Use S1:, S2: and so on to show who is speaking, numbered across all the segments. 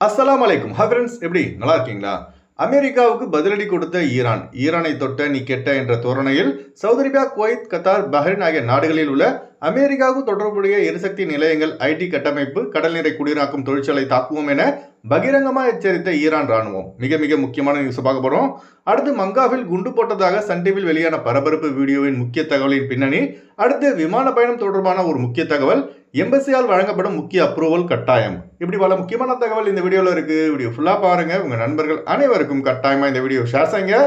S1: அஸ்ஸலாமு அலைக்கும். Hi friends, எப்படி நல்லா இருக்கீங்களா? அமெரிக்காவுக்கு பதிலடி கொடுத்த ஈரானை தொட்ட நீ கெட்ட என்ற தோரணையில் Saudi Arabia, Kuwait, Qatar, Bahrain ஆகிய நாடுகளில் உள்ள அமெரிக்காவுக்கு தொடர்புடைய எரிசக்தி நிலையங்கள், ஐடி கட்டமைப்பு, கடல்நீரை குடிநீராக்கும் தொழிற்சாலை தாக்குவோம் என பகிரங்கமாக எச்சரித்த ஈரான் ராணுவம். மிக மிக முக்கியமான நியூஸ் பார்க்க போறோம். அடுத்து மங்காவில் குண்டு போட்டதாக சன் டிவியில் வெளியான பரபரப்பு வீடியோவின் முக்கிய தகவலின் பின்னணி, அடுத்து விமான பயணம் தொடர்பான ஒரு முக்கிய தகவல், எம்பசியால் வழங்கப்படும் முக்கிய அப்ரூவல் கட்டாயம், இப்படி பல முக்கியமான தகவல் இந்த வீடியோல இருக்கு. வீடியோ ஃபுல்லா பாருங்க. உங்க நண்பர்கள் அனைவருக்கும் கட்டாயமா இந்த வீடியோ ஷேர் செய்யுங்க.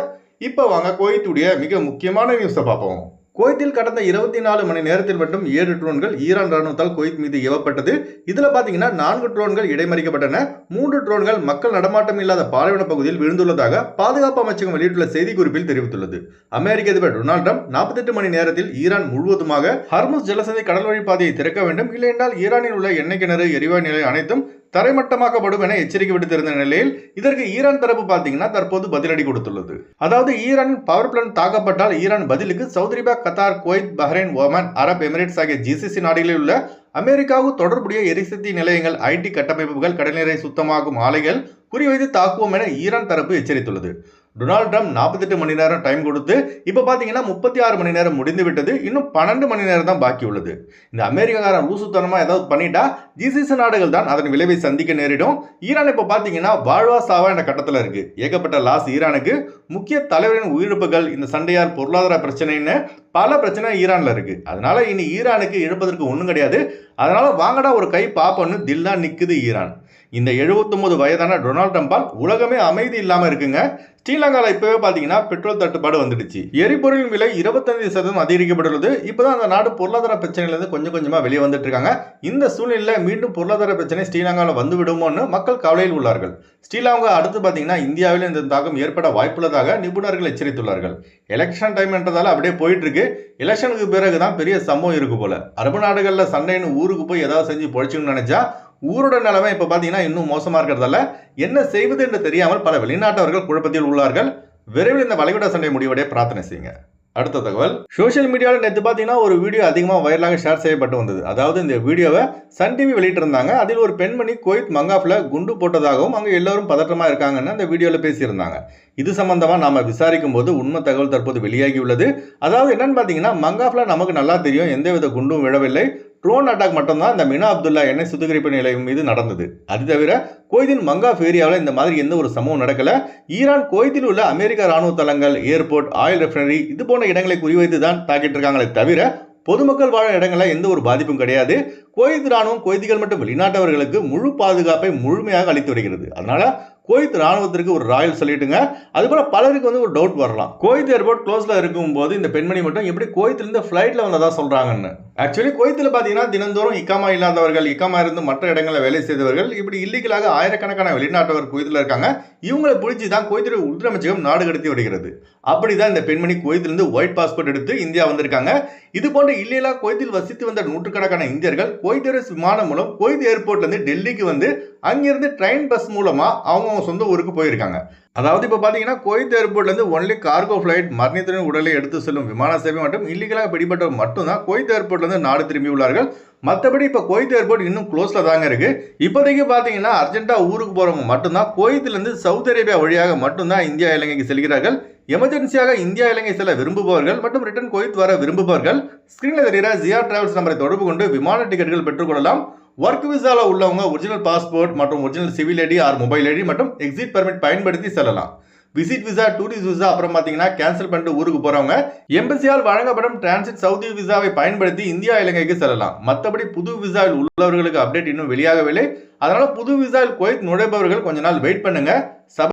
S1: இப்போ வாங்க குவைத்துடைய மிக முக்கியமான நியூஸை பார்ப்போம். குவைத்தில் கடந்த 24 மணி நேரத்தில் மட்டும் 7 ட்ரோன்கள் ஈரான் ராணுவத்தால் குவைத் மீது ஏவப்பட்டது. இதுல பாத்தீங்கன்னா 4 ட்ரோன்கள் இடைமறிக்கப்பட்டன. 3 ட்ரோன்கள் மக்கள் நடமாட்டம் இல்லாத பாலைவன பகுதியில் விழுந்துள்ளதாக பாதுகாப்பு அமைச்சகம் வெளியிட்டுள்ள செய்திக்குறிப்பில் தெரிவித்துள்ளது. அமெரிக்க அதிபர் டொனால்ட் ட்ரம்ப் 48 மணி நேரத்தில் ஈரான் முழுவதுமாக ஹர்முஸ் ஜலசந்தி கடல் வழி பாதையை திறக்க வேண்டும், இல்லையென்றால் ஈரானில் உள்ள எண்ணெய் கிணறு, எரிவாயு நிலை அனைத்தும் தரைமட்டமாக்கப்படும் என எச்சரிக்கை விடுத்திருந்த நிலையில் இதற்கு ஈரான் தரப்பு பாத்தீங்கன்னா தற்போது பதிலடி கொடுத்துள்ளது. அதாவது ஈரானின் பவர் பிளான்ட் தாக்கப்பட்டால் ஈரான் பதிலுக்கு Saudi Arabia, Qatar, Kuwait, Bahrain, Oman, Arab Emirates ஆகிய ஜிசிசி நாடுகளில் உள்ள அமெரிக்காவுக்கு தொடர்புடைய எரிசக்தி நிலையங்கள், ஐடி கட்டமைப்புகள், கடல்நீரை சுத்தமாக்கும் ஆலைகள் குறிவைத்து தாக்குவோம் என ஈரான் தரப்பு எச்சரித்துள்ளது. டொனால்ட் ட்ரம்ப் 48 மணி நேரம் டைம் கொடுத்து இப்போ பார்த்தீங்கன்னா 36 மணி நேரம் முடிந்து விட்டது. இன்னும் 12 மணி நேரம் தான் பாக்கி உள்ளது. இந்த அமெரிக்காக்காரன் லூசுத்தனமாக ஏதாவது பண்ணிட்டா ஜிசிசி நாடுகள் தான் அதன் விளைவை சந்திக்க நேரிடும். ஈரான் இப்போ பார்த்தீங்கன்னா வாழ்வா சாவா என்ற கட்டத்தில் இருக்கு. ஏகப்பட்ட லாஸ் ஈரானுக்கு. முக்கிய தலைவரின் உயிரிழப்புகள், இந்த சண்டையார், பொருளாதார பிரச்சனைன்னு பல பிரச்சனை ஈரான்ல இருக்கு. அதனால இனி ஈரானுக்கு இழப்பதற்கு ஒன்றும் கிடையாது. அதனால வாங்கடா ஒரு கை பாப்பன்னு தில்லா நிக்குது ஈரான். இந்த 79 வயதான டொனால்ட் ட்ரம்பால் உலகமே அமைதி இல்லாம இருக்குங்க. ஸ்ரீலங்காவில் இப்பவே பாத்தீங்கன்னா பெட்ரோல் தட்டுப்பாடு வந்துடுச்சு. எரிபொருளின் விலை 25% அதிகரிக்கப்பட்டுள்ளது. இப்பதான் அந்த நாடு பொருளாதார பிரச்சனையிலிருந்து கொஞ்சம் கொஞ்சமா வெளியே வந்துட்டு இருக்காங்க. இந்த சூழ்நிலையில மீண்டும் பொருளாதார பிரச்சனை ஸ்ரீலங்காவில் வந்து விடுமோன்னு மக்கள் கவலையில் உள்ளார்கள். ஸ்ரீலங்கா அடுத்து பாத்தீங்கன்னா இந்தியாவில் இந்த தாக்கம் ஏற்பட வாய்ப்புள்ளதாக நிபுணர்கள் எச்சரித்துள்ளார்கள். எலெக்ஷன் டைம் என்றதால அப்படியே போயிட்டு இருக்கு. எலெக்ஷனுக்கு பிறகுதான் பெரிய சம்பவம் இருக்கு போல. அரபு நாடுகள்ல சண்டைன்னு ஊருக்கு போய் ஏதாவது செஞ்சு பொழைச்சுன்னு நினைச்சா ஊரோட நிலைமை இப்ப பாத்தீங்கன்னா இன்னும் மோசமா இருக்கிறதால என்ன செய்வது என்று தெரியாமல் பல வெளிநாட்டவர்கள் குழப்பத்தில் உள்ளார்கள். விரைவில் இந்த வளைகுடா சண்டை முடிவடைய பிரார்த்தனை செய்யுங்க. அடுத்த தகவல், சோசியல் மீடியாவில் நேற்று பார்த்தீங்கன்னா ஒரு வீடியோ அதிகமாக வைரலாக ஷேர் செய்யப்பட்டு வந்தது. அதாவது இந்த வீடியோவை சன் டிவி வெளியிட்டிருந்தாங்க. அதில் ஒரு பெண்மணி குவைத் மங்காஃபில் குண்டு போட்டதாகவும் அங்கே எல்லாரும் பதற்றமாக இருக்காங்கன்னு அந்த வீடியோவில் பேசியிருந்தாங்க. இது சம்பந்தமாக நாம விசாரிக்கும் போது உண்மை தகவல் தற்போது வெளியாகி உள்ளது. அதாவது என்னன்னு பார்த்தீங்கன்னா மங்காஃபில் நமக்கு நல்லா தெரியும் எந்தவித குண்டும் விழவில்லை. ட்ரோன் அட்டாக் மட்டும்தான் இந்த மினா அப்துல்லா எண்ணெய் சுத்திகரிப்பு நிலையம் மீது நடந்தது. அது தவிர குவைத்தின் மங்காஃப் ஏரியாவில் இந்த மாதிரி எந்த ஒரு சம்பவம் நடக்கல. ஈரான் குவைத்தில் உள்ள அமெரிக்க ராணுவ தளங்கள், ஏர்போர்ட், ஆயில் ரெஃபைனரி இது போன்ற இடங்களை குறிவைத்து தான் தாக்கிட்டு இருக்காங்களே தவிர பொதுமக்கள் வாழ இடங்களில் எந்த ஒரு பாதிப்பும் கிடையாது. குவைத் ராணுவம் குவைத்திகள் மற்றும் வெளிநாட்டவர்களுக்கு முழு பாதுகாப்பை முழுமையாக அளித்து வருகிறது. அதனால குவைத் ராணுவத்திற்கு ஒரு ராயல் சொல்லிட்டுங்க. அதுபோல பலருக்கு வந்து ஒரு டவுட் வரலாம், குவைத் ஏர்போர்ட் க்ளோஸ்ல இருக்கும் போது இந்த பெண்மணி மட்டும் எப்படி குவைத்திலிருந்து ஃபிளைட்ல வந்ததா சொல்றாங்கன்னு. ஆக்சுவலி குவைத்தில் பார்த்தீங்கன்னா தினந்தோறும் இக்காமா இல்லாதவர்கள், இக்காமா இருந்து மற்ற இடங்களில் வேலை செய்தவர்கள், இப்படி இல்லீகலாக ஆயிரக்கணக்கான வெளிநாட்டவர் குவைத்தில் இருக்காங்க. இவங்களை பிடிச்சி தான் குவைத்துடைய உள்துறை நாடு கடத்தி வருகிறது. அப்படிதான் இந்த பெண்மணி குவைத்திலிருந்து ஒயிட் பாஸ்போர்ட் எடுத்து இந்தியா வந்திருக்காங்க. இது போன்ற இல்லீகலா குவைத்தில் வசித்து வந்த நூற்றுக்கணக்கான இந்தியர்கள் குவைத் ஏர்வேஸ் விமானம் மூலம் குவைத் ஏர்போர்ட்ல இருந்து டெல்லிக்கு வந்து அங்கிருந்து ட்ரெயின் பஸ் மூலமா அவங்க சொந்த ஊருக்கு போயிருக்காங்க. அதாவது இப்ப பாத்தீங்கன்னா குவைத் ஏர்போர்ட்ல இருந்து ஒன்லி கார்கோ பிளைட், மரணித்தரின் உடலை எடுத்து செல்லும் விமான சேவை மற்றும் இல்லீகலாக பிடிபட்டவர் மட்டும்தான் குவைத் ஏர்போர்ட்ல இருந்து நாடு திரும்பி உள்ளார்கள். மற்றபடி இப்ப குவைத் ஏர்போர்ட் இன்னும் க்ளோஸ்ல தாங்க இருக்கு. இப்போதைக்கு பாத்தீங்கன்னா அர்ஜென்டா ஊருக்கு போறவங்க மட்டும்தான் குவைத்துல இருந்து சவுதி அரேபியா வழியாக மட்டும்தான் இந்தியா இலங்கைக்கு செல்கிறார்கள். எமர்ஜென்சியாக இந்தியா இலங்கை செல்ல விரும்புபவர்கள் மற்றும் ரிட்டர்ன் குவைத் வர விரும்புபவர்கள் ஸ்கிரீன்ல தெரிகிற ஜிஆர் டிராவல்ஸ் நம்பரை தொடர்பு கொண்டு விமான டிக்கெட்டுகள் பெற்றுக்கொள்ளலாம். ஒர்க் விசால உள்ளவங்க ஒரிஜினல் பாஸ்போர்ட் மற்றும் original civil ID or mobile ID மற்றும் எக்ஸிட் பெர்மிட் பயன்படுத்தி செல்லலாம். விசிட் விசா, டூரிஸ்ட் விசா, அப்புறம் பார்த்தீங்கன்னா கேன்சல் பண்ணிட்டு ஊருக்கு போறவங்க எம்பசியால் வழங்கப்படும் டிரான்சிட் சவுதி விசாவை பயன்படுத்தி இந்தியா இலங்கைக்கு செல்லலாம். மற்றபடி புது விசாவில் உள்ளவர்களுக்கு அப்டேட் இன்னும் வெளியாகவில்லை. அதனால புது விசாவில் குவைத் நுழைபவர்கள் கொஞ்ச நாள் வெயிட் பண்ணுங்க.